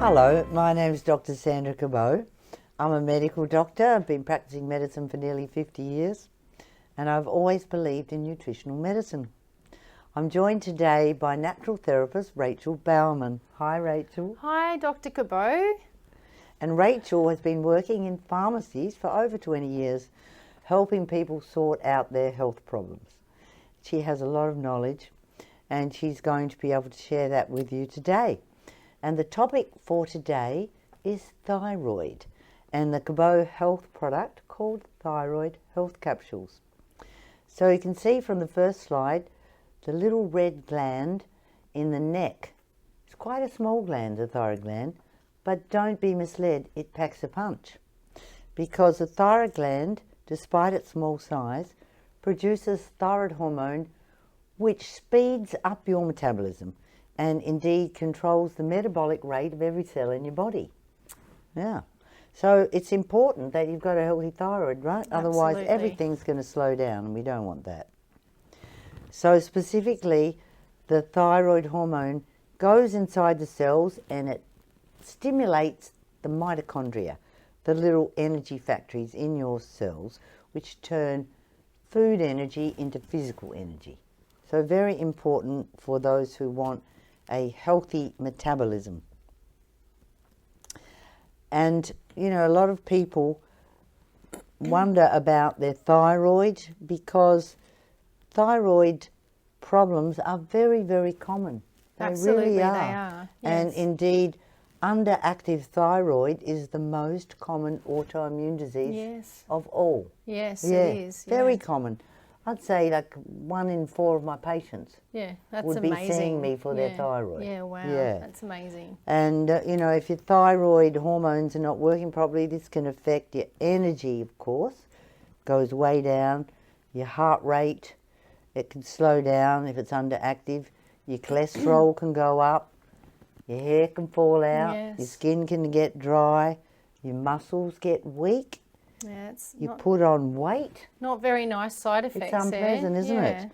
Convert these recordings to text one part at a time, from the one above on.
Hello, my name is Dr. Sandra Cabot. I'm a medical doctor. I've been practicing medicine for nearly 50 years and I've always believed in nutritional medicine. I'm joined today by natural therapist Rachel Bowerman. Hi Rachel. Hi Dr. Cabot. And Rachel has been working in pharmacies for over 20 years, helping people sort out their health problems. She has a lot of knowledge and she's going to be able to share that with you today. And the topic for today is thyroid and the Cabot health product called Thyroid Health Capsules. So you can see from the first slide, the little red gland in the neck. It's quite a small gland, the thyroid gland, but don't be misled, it packs a punch. Because the thyroid gland, despite its small size, produces thyroid hormone which speeds up your metabolism and indeed controls the metabolic rate of every cell in your body. Yeah. So it's important that you've got a healthy thyroid, right? Absolutely. Otherwise everything's going to slow down and we don't want that. So specifically, the thyroid hormone goes inside the cells and it stimulates the mitochondria, the little energy factories in your cells, which turn food energy into physical energy. So very important for those who want a healthy metabolism. And, you know, a lot of people wonder about their thyroid because thyroid problems are very, very common. They Absolutely, really are. they are. And Yes. indeed, underactive thyroid is the most common autoimmune disease Yes. of all. Yes, Yeah, it is. very Yeah. common. I'd say like 1 in 4 of my patients Yeah, that's would amazing. be seeing me for their Yeah. thyroid. Yeah, wow, Yeah. that's amazing. And, you know, if your thyroid hormones are not working properly, this can affect your energy, of course. Goes way down. Your heart rate, it can slow down if it's underactive. Your cholesterol can go up. Your hair can fall out. Yes. Your skin can get dry. Your muscles get weak. Yeah, it's You put on weight. not very nice side effects. It's unpleasant, isn't Yeah.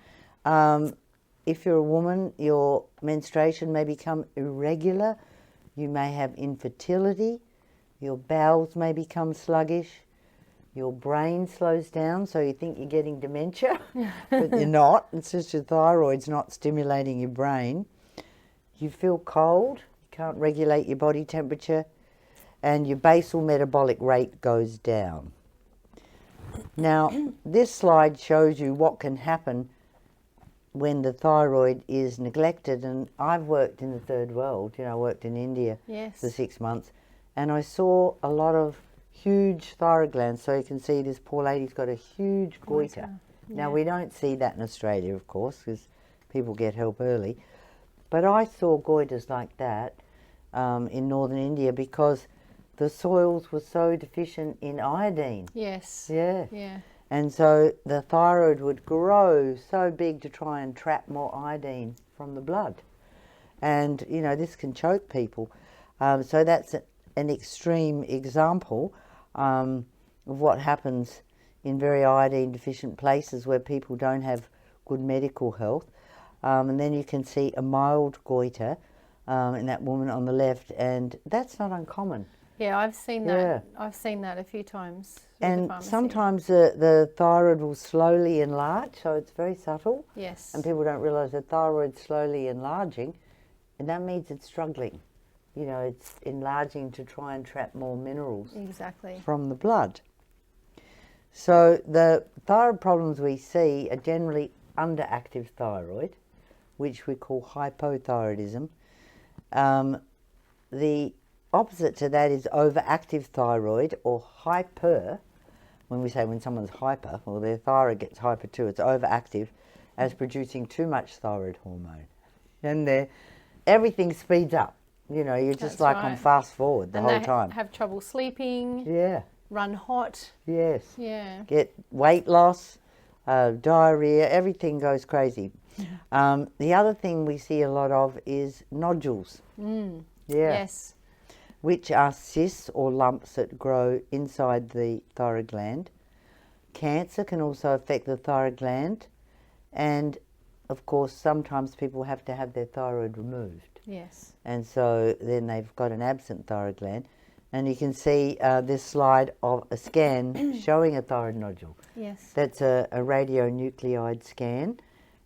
it? If you're a woman, your menstruation may become irregular. You may have infertility. Your bowels may become sluggish. Your brain slows down, so you think you're getting dementia, but you're not. It's just your thyroid's not stimulating your brain. You feel cold. You can't regulate your body temperature. And your basal metabolic rate goes down. Now, this slide shows you what can happen when the thyroid is neglected. And I've worked in the third world. You know, I worked in India Yes. for 6 months. And I saw a lot of huge thyroid glands. So you can see this poor lady's got a huge goiter. Now, Yeah. we don't see that in Australia, of course, because people get help early. But I saw goiters like that in northern India because the soils were so deficient in iodine. Yes. Yeah. Yeah. And so the thyroid would grow so big to try and trap more iodine from the blood. And, you know, this can choke people. So that's an extreme example of what happens in very iodine deficient places where people don't have good medical health. And then you can see a mild goiter in that woman on the left, and that's not uncommon. Yeah, I've seen that. Yeah. I've seen that a few times. With the And pharmacy. sometimes the thyroid will slowly enlarge, so it's very subtle. Yes. And people don't realise the thyroid's slowly enlarging, and that means it's struggling. You know, it's enlarging to try and trap more minerals Exactly. from the blood. So the thyroid problems we see are generally underactive thyroid, which we call hypothyroidism. The opposite to that is overactive thyroid, or hyper. When we say when someone's hyper, well, their thyroid gets hyper too. It's overactive as producing too much thyroid hormone. And everything speeds up. You know, you're just That's like on right. fast forward the And whole they time. have trouble sleeping, Yeah, run hot. yes. Yeah. Get weight loss, diarrhea, everything goes crazy. The other thing we see a lot of is nodules. Yeah. Yes. Which are cysts or lumps that grow inside the thyroid gland. Cancer can also affect the thyroid gland, and of course sometimes people have to have their thyroid removed. Yes. And so then they've got an absent thyroid gland. And you can see this slide of a scan showing a thyroid nodule. Yes. That's a radionuclide scan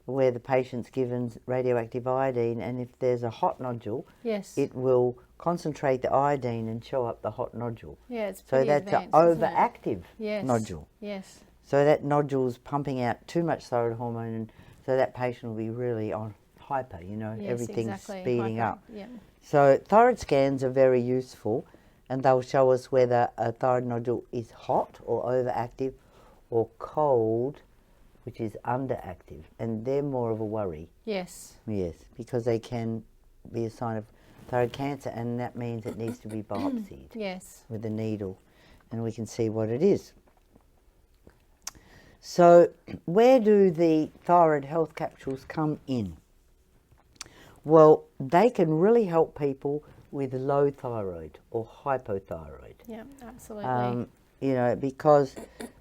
where the patient's given radioactive iodine, and if there's a hot nodule, Yes. it will concentrate the iodine and show up the hot nodule. Yeah, it's So pretty that's an advanced, isn't it? overactive Yes. nodule. Yes. So that nodule's pumping out too much thyroid hormone, and so that patient will be really on hyper, you know, Yes, everything's exactly. speeding Hyper. up. Yeah. So thyroid scans are very useful, and they'll show us whether a thyroid nodule is hot or overactive or cold, which is underactive, and they're more of a worry. Yes. Yes, because they can be a sign of thyroid cancer, and that means it needs to be biopsied Yes. with a needle, and we can see what it is. So where do the thyroid health capsules come in? Well, they can really help people with low thyroid or hypothyroid. Yeah, absolutely. You know, because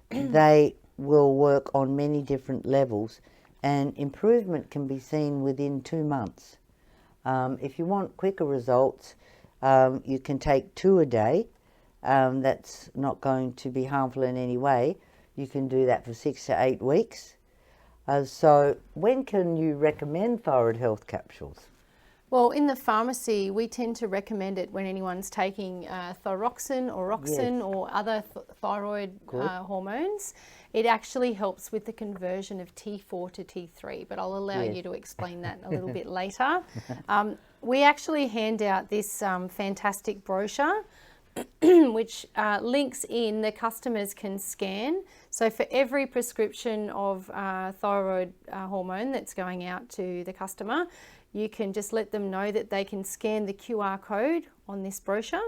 they will work on many different levels, and improvement can be seen within 2 months. If you want quicker results, you can take 2 a day. That's not going to be harmful in any way. You can do that for 6 to 8 weeks. So when can you recommend thyroid health capsules? Well, in the pharmacy, we tend to recommend it when anyone's taking thyroxine or roxin or other thyroid hormones. It actually helps with the conversion of T4 to T3, but I'll allow you to explain that a little bit later. We actually hand out this fantastic brochure which links in the customers can scan. So for every prescription of thyroid hormone that's going out to the customer, you can just let them know that they can scan the QR code on this brochure,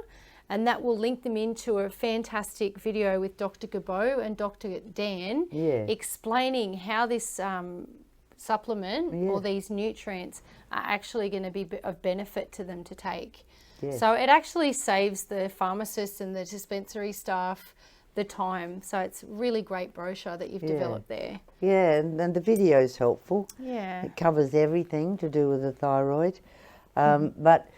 and that will link them into a fantastic video with Dr. Cabot and Dr. Dan explaining how this supplement or these nutrients are actually going to be of benefit to them to take. So it actually saves the pharmacists and the dispensary staff the time. So it's a really great brochure that you've developed there. Yeah, and the video is helpful. Yeah. It covers everything to do with the thyroid. But,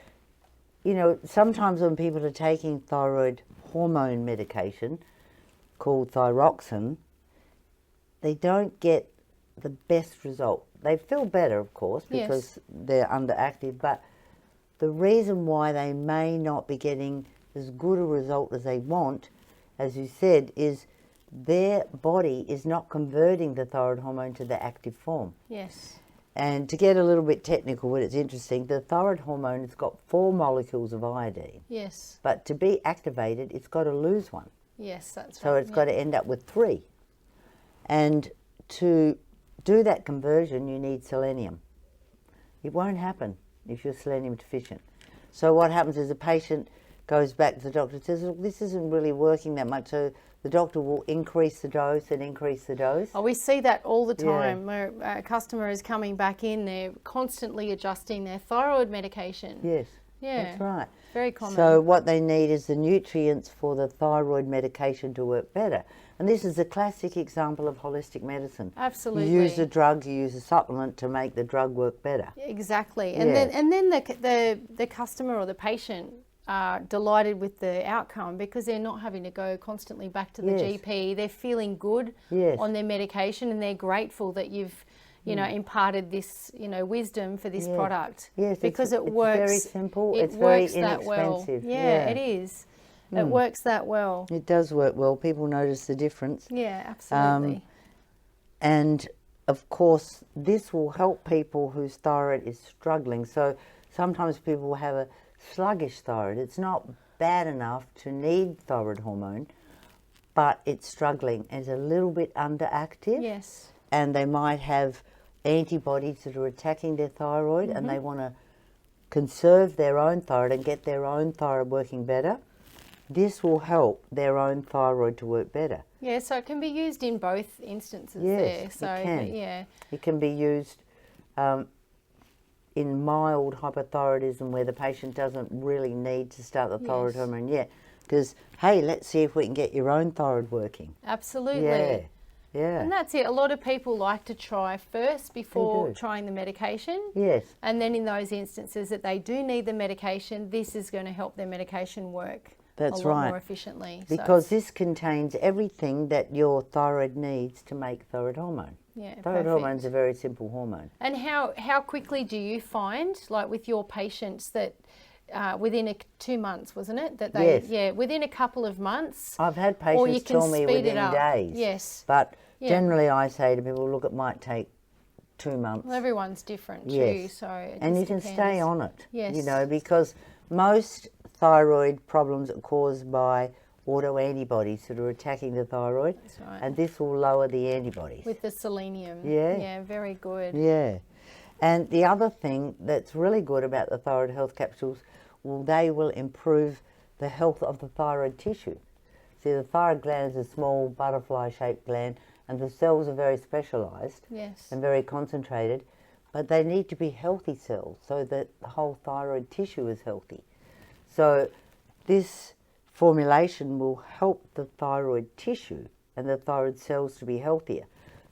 you know, sometimes when people are taking thyroid hormone medication called thyroxine, they don't get the best result. They feel better, of course, because they're underactive, but the reason why they may not be getting as good a result as they want, as you said, is their body is not converting the thyroid hormone to the active form. Yes. And to get a little bit technical, but it's interesting, the thyroid hormone has got 4 molecules of iodine. Yes. But to be activated, it's got to lose one. Yes, that's right. So it's got to end up with 3. And to do that conversion, you need selenium. It won't happen if you're selenium deficient. So what happens is the patient goes back to the doctor and says, look, this isn't really working that much. So the doctor will increase the dose and increase the dose. Oh, we see that all the time where a customer is coming back in, they're constantly adjusting their thyroid medication. Yes, Yeah. that's right. Very common. So what they need is the nutrients for the thyroid medication to work better. And this is a classic example of holistic medicine. Absolutely. You use a drug, you use a supplement to make the drug work better. Exactly. And then the customer or the patient are delighted with the outcome because they're not having to go constantly back to the GP. They're feeling good on their medication, and they're grateful that you've imparted this, wisdom for this product. Yes, because it it's works. very simple. It it's very works that well. inexpensive. Yeah, it is. It works that well. It does work well. People notice the difference. Yeah, absolutely. And of course, this will help people whose thyroid is struggling. So sometimes people will have a sluggish thyroid. It's not bad enough to need thyroid hormone, but it's struggling. It's a little bit underactive. Yes. And they might have antibodies that are attacking their thyroid, and they want to conserve their own thyroid and get their own thyroid working better. This will help their own thyroid to work better. Yeah, so it can be used in both instances Yes, there. So it can. yeah. It can be used in mild hyperthyroidism where the patient doesn't really need to start the thyroid hormone yet. Because, hey, let's see if we can get your own thyroid working. Absolutely. Yeah. Yeah. And that's it. A lot of people like to try first before do. trying the medication. Yes. And then in those instances that they do need the medication, this is going to help their medication work That's a lot right. more efficiently. Because this contains everything that your thyroid needs to make thyroid hormone. Yeah, Thyroid perfect. hormone is a very simple hormone. And how quickly do you find, like with your patients, that within 2 months, wasn't it? That they, Yes. yeah, within a couple of months. I've had or you patients can tell me speed it within up. days. Yes. But Yeah. generally I say to people, look, it might take 2 months. Well, everyone's different too, Yes. so it And just you can depends. stay on it. Yes. You know, because most thyroid problems are caused by autoantibodies that are attacking the thyroid. That's right. And this will lower the antibodies. With the selenium. Yeah. Yeah, very good. Yeah. And the other thing that's really good about the thyroid health capsules, well, they will improve the health of the thyroid tissue. See, the thyroid gland is a small butterfly-shaped gland, and the cells are very specialised Yes. and very concentrated, but they need to be healthy cells so that the whole thyroid tissue is healthy. So this formulation will help the thyroid tissue and the thyroid cells to be healthier.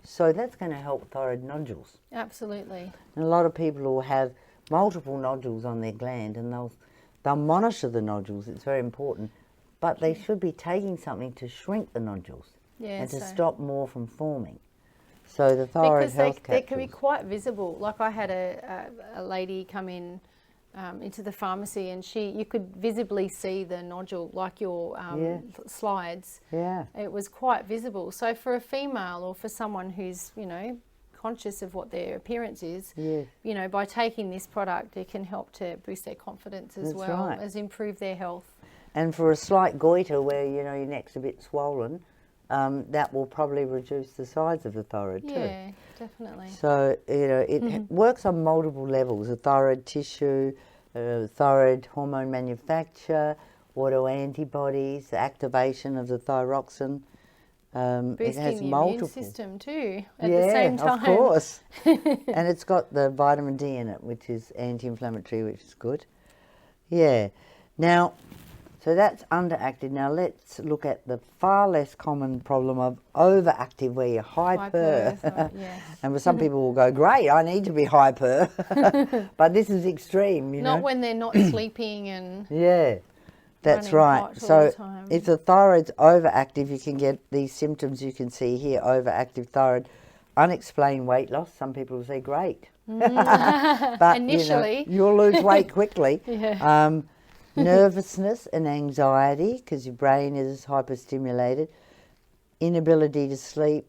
So that's going to help thyroid nodules. Absolutely. And a lot of people will have multiple nodules on their gland, and they'll monitor the nodules. It's very important. But they should be taking something to shrink the nodules Yeah, and to so- stop more from forming. So the thyroid Because health they can be capsules. quite visible. Like I had a lady come in into the pharmacy, and you could visibly see the nodule, like your Yeah. slides. Yeah. It was quite visible. So for a female or for someone who's, conscious of what their appearance is, Yes. by taking this product, it can help to boost their confidence as That's well right. as improve their health. And for a slight goiter where, your neck's a bit swollen, that will probably reduce the size of the thyroid too. Yeah, definitely. So, it works on multiple levels, the thyroid tissue, thyroid hormone manufacture, autoantibodies, the activation of the thyroxine. It Boosting has the multiple. immune system too at the same time. Of course. And it's got the vitamin D in it, which is anti-inflammatory, which is good. Yeah. Now, so that's underactive. Now let's look at the far less common problem of overactive, where you're hyper. Yes. And for some people will go, great, I need to be hyper. But this is extreme, Not when they're not sleeping and Yeah, that's running right. hot all So the time. if the thyroid's overactive, you can get these symptoms you can see here, overactive thyroid, unexplained weight loss. Some people will say, great. But, Initially. you'll lose weight quickly. Yeah. Nervousness and anxiety because your brain is hyperstimulated, inability to sleep,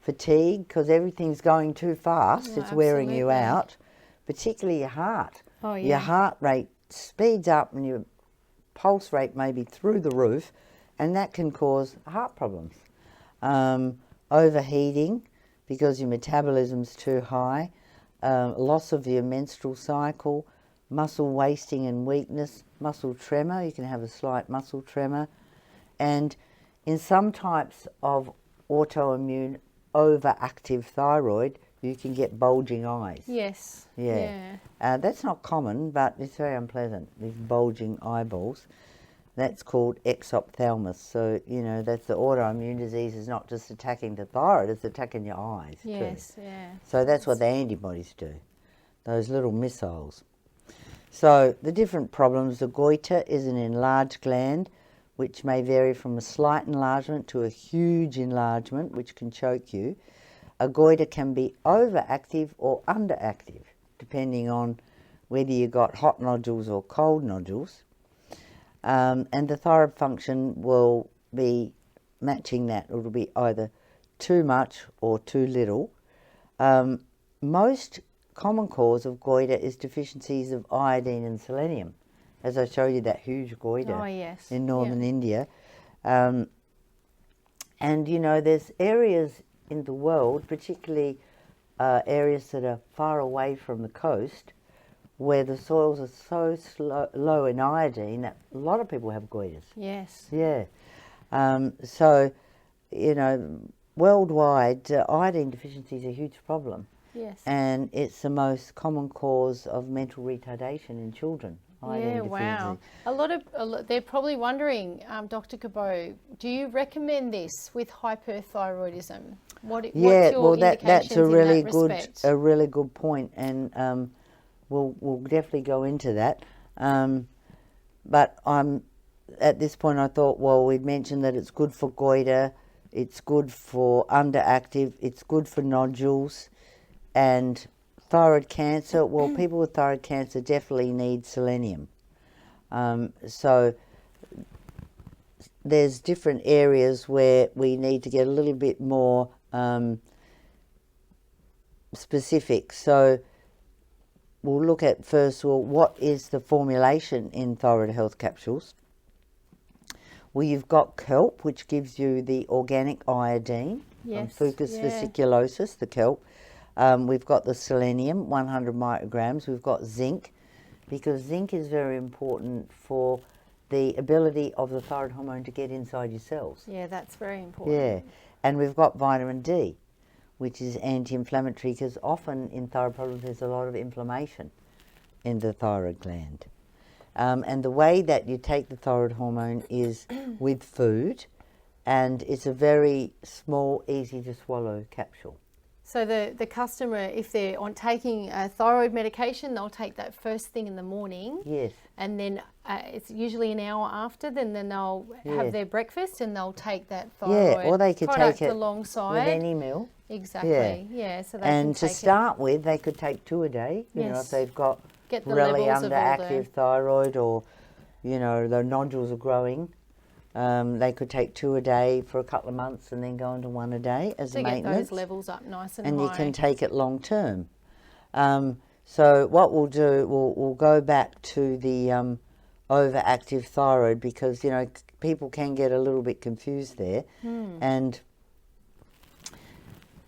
fatigue because everything's going too fast, Oh, it's wearing you absolutely. out, particularly your heart. Oh, Your yeah. heart rate speeds up and your pulse rate may be through the roof, and that can cause heart problems. Overheating because your metabolism's too high, loss of your menstrual cycle, muscle wasting and weakness, muscle tremor, you can have a slight muscle tremor, and in some types of autoimmune overactive thyroid, you can get bulging eyes. Yes. Yeah. That's not common, but it's very unpleasant, these bulging eyeballs. That's called exophthalmos. So, that's the autoimmune disease is not just attacking the thyroid, it's attacking your eyes too. Yes, yeah. So that's what the antibodies do, those little missiles. So the different problems, the goiter is an enlarged gland, which may vary from a slight enlargement to a huge enlargement, which can choke you. A goiter can be overactive or underactive, depending on whether you got hot nodules or cold nodules. And the thyroid function will be matching that. It'll be either too much or too little. Most common cause of goiter is deficiencies of iodine and selenium, as I showed you that huge goiter Oh, yes. in northern Yeah. India. And, there's areas in the world, particularly areas that are far away from the coast, where the soils are so low in iodine that a lot of people have goiters. Yes. Yeah. So, worldwide, iodine deficiency is a huge problem. Yes. And it's the most common cause of mental retardation in children. Iodine Yeah, deficiency. wow. A lot, they're probably wondering, Dr. Cabot, do you recommend this with hyperthyroidism? what's Yeah, your well, indications that's a really in that good respect? point, and we'll definitely go into that. But at this point I thought, well, we'd mentioned that it's good for goiter, it's good for underactive, it's good for nodules, and thyroid cancer. Well, people with thyroid cancer definitely need selenium. So there's different areas where we need to get a little bit more specific. So we'll look at first, well, what is the formulation in thyroid health capsules? Well, you've got kelp, which gives you the organic iodine, Yes, Fucus vesiculosus, the kelp. We've got the selenium, 100 micrograms. We've got zinc, because zinc is very important for the ability of the thyroid hormone to get inside your cells. Yeah, that's very important. Yeah, and we've got vitamin D, which is anti-inflammatory, because often in thyroid problems there's a lot of inflammation in the thyroid gland. And the way that you take the thyroid hormone is with food, and it's a very small, easy to swallow capsule. So the customer, if they're taking a thyroid medication, they'll take that first thing in the morning. Yes. And then it's usually an hour after, then they'll have their breakfast and they'll take that thyroid or they could product take it alongside. with any meal. Exactly, yeah. So they and can to take start with, they could take 2 a day, you know, if they've got Get the really levels of all underactive thyroid, or, you know, the nodules are growing. They could take 2 a day for a couple of months and then go on to 1 a day as a maintenance. To get those levels up nice and high. And you can take it long term. So what we'll do, we'll go back to the overactive thyroid, because, you know, people can get a little bit confused there. And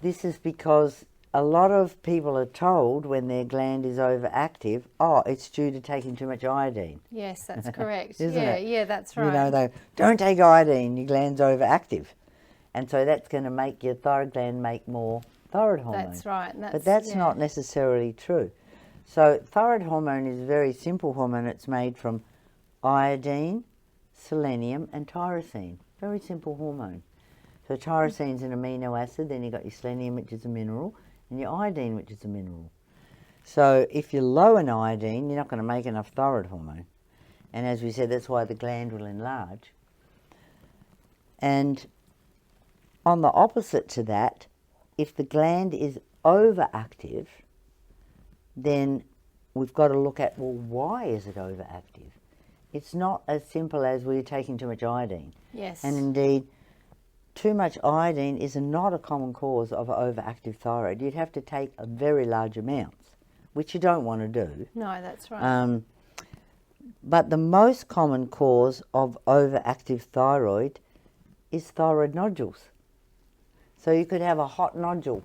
this is because a lot of people are told when their gland is overactive, oh, it's due to taking too much iodine. Yes, that's correct. Isn't it? Yeah, that's right. You know, they don't take iodine, your gland's overactive. And so that's going to make your thyroid gland make more thyroid hormone. That's right. But that's not necessarily true. So thyroid hormone is a very simple hormone. It's made from iodine, selenium, and tyrosine. Very simple hormone. So tyrosine is an amino acid, then you've got your selenium, which is a mineral, and your iodine, which is a mineral. So if you're low in iodine, you're not going to make enough thyroid hormone. And as we said, that's why the gland will enlarge. And on the opposite to that, if the gland is overactive, then we've got to look at, well, why is it overactive? It's not as simple as we're taking too much iodine. Yes. And indeed, too much iodine is not a common cause of overactive thyroid. You'd have to take a very large amounts, which you don't want to do. No, that's right. But the most common cause of overactive thyroid is thyroid nodules. So you could have a hot nodule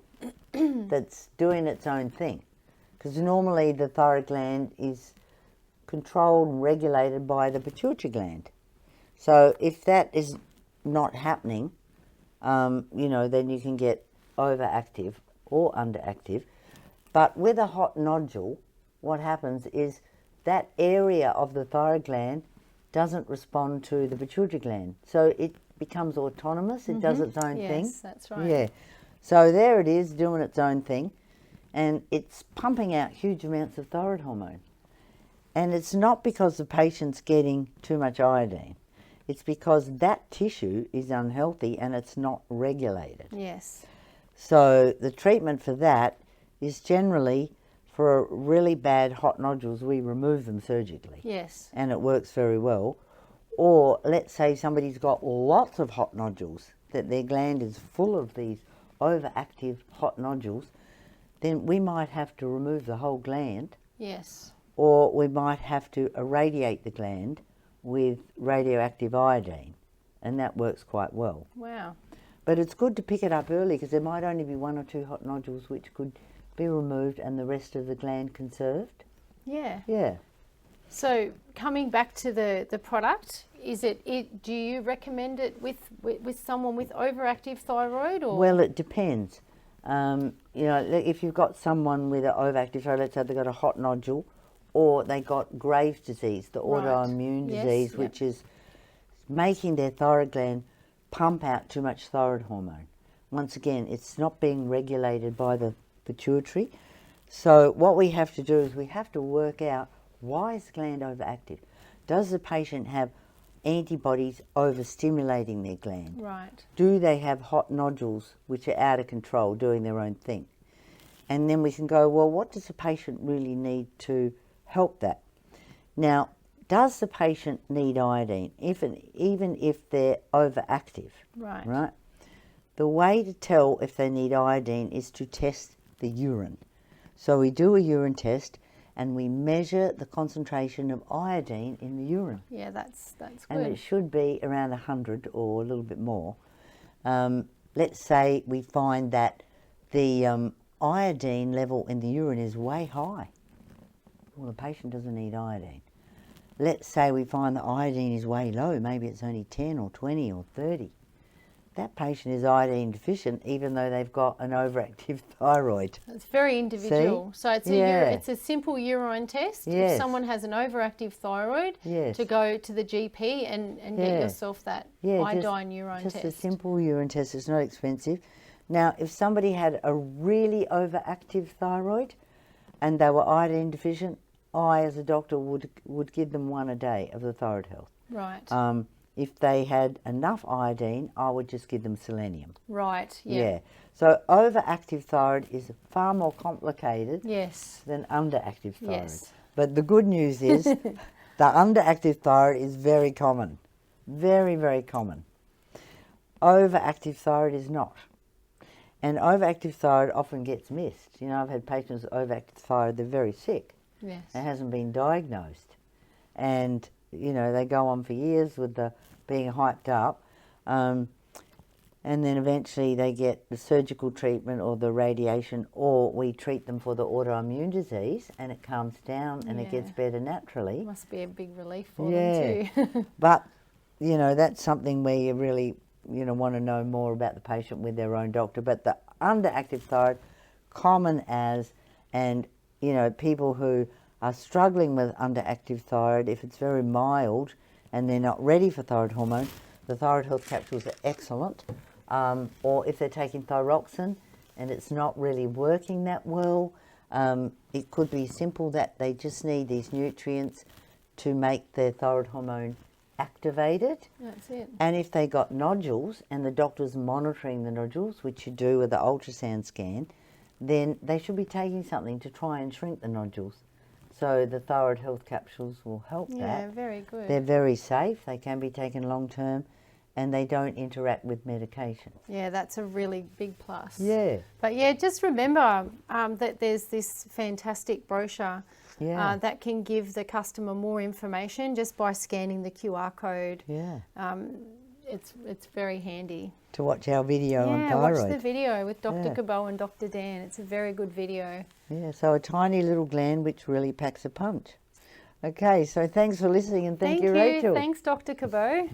that's doing its own thing, because normally the thyroid gland is controlled and regulated by the pituitary gland. So if that is not happening, you know, then you can get overactive or underactive. But with a hot nodule, what happens is that area of the thyroid gland doesn't respond to the pituitary gland. So it becomes autonomous, it does its own thing. Yes, that's right. Yeah. So there it is doing its own thing, and it's pumping out huge amounts of thyroid hormone. And it's not because the patient's getting too much iodine. It's because that tissue is unhealthy and it's not regulated. Yes. So the treatment for that is generally, for really bad hot nodules, we remove them surgically. Yes. And it works very well. Or let's say somebody's got lots of hot nodules, that their gland is full of these overactive hot nodules, then we might have to remove the whole gland. Yes. Or we might have to irradiate the gland with radioactive iodine, and that works quite well. Wow. But it's good to pick it up early, because there might only be 1 or 2 hot nodules which could be removed and the rest of the gland conserved. Yeah. Yeah. So coming back to the product, do you recommend it with someone with overactive thyroid, or? Well, it depends. You know, if you've got someone with an overactive thyroid, let's say they've got a hot nodule, or they got Graves' disease, the autoimmune disease, which is making their thyroid gland pump out too much thyroid hormone. once again, it's not being regulated by the pituitary. So what we have to do is we have to work out, why is the gland overactive? Does the patient have antibodies overstimulating their gland? Right. Do they have hot nodules which are out of control, doing their own thing? And then we can go, well, what does the patient really need to help that? Now, does the patient need iodine, even if they're overactive? Right. Right? The way to tell if they need iodine is to test the urine. So we do a urine test and we measure the concentration of iodine in the urine. Yeah, that's good. And it should be around 100 or a little bit more. Let's say we find that the iodine level in the urine is way high. Well, the patient doesn't need iodine. Let's say we find the iodine is way low, maybe it's only 10 or 20 or 30. That patient is iodine deficient even though they've got an overactive thyroid. It's very individual. See? So it's it's a simple urine test. Yes. If someone has an overactive thyroid, Yes. to go to the GP and get yourself that iodine urine test. Just a simple urine test. It's not expensive. Now, if somebody had a really overactive thyroid and they were iodine deficient, I, as a doctor, would give them one a day of the Thyroid Health. Right. If they had enough iodine, I would just give them selenium. Right, yeah. So overactive thyroid is far more complicated than underactive thyroid. Yes. But the good news is the underactive thyroid is very common. Very, very common. Overactive thyroid is not. And overactive thyroid often gets missed. You know, I've had patients with overactive thyroid, they're very sick. Yes. It hasn't been diagnosed. And, you know, they go on for years with the being hyped up. And then eventually they get the surgical treatment or the radiation, or we treat them for the autoimmune disease and it calms down and it gets better naturally. Must be a big relief for them too. But, you know, that's something where you really, you know, want to know more about the patient with their own doctor. But the underactive thyroid, common as, and, you know, people who are struggling with underactive thyroid, if it's very mild and they're not ready for thyroid hormone, the Thyroid Health capsules are excellent. Or if they're taking thyroxine and it's not really working that well, it could be simple that they just need these nutrients to make their thyroid hormone activated. That's it. And if they got nodules and the doctor's monitoring the nodules, which you do with the ultrasound scan, then they should be taking something to try and shrink the nodules. So the Thyroid Health capsules will help that. Yeah, very good. They're very safe. They can be taken long term and they don't interact with medication. Yeah, that's a really big plus. Yeah. But yeah, just remember that there's this fantastic brochure that can give the customer more information just by scanning the QR code. Yeah. It's very handy. To watch our video on thyroid. Yeah, watch the video with Dr. Cabot and Dr. Dan. It's a very good video. Yeah, so a tiny little gland which really packs a punch. Okay, so thanks for listening and thank you, Rachel. Thanks, Dr. Cabot.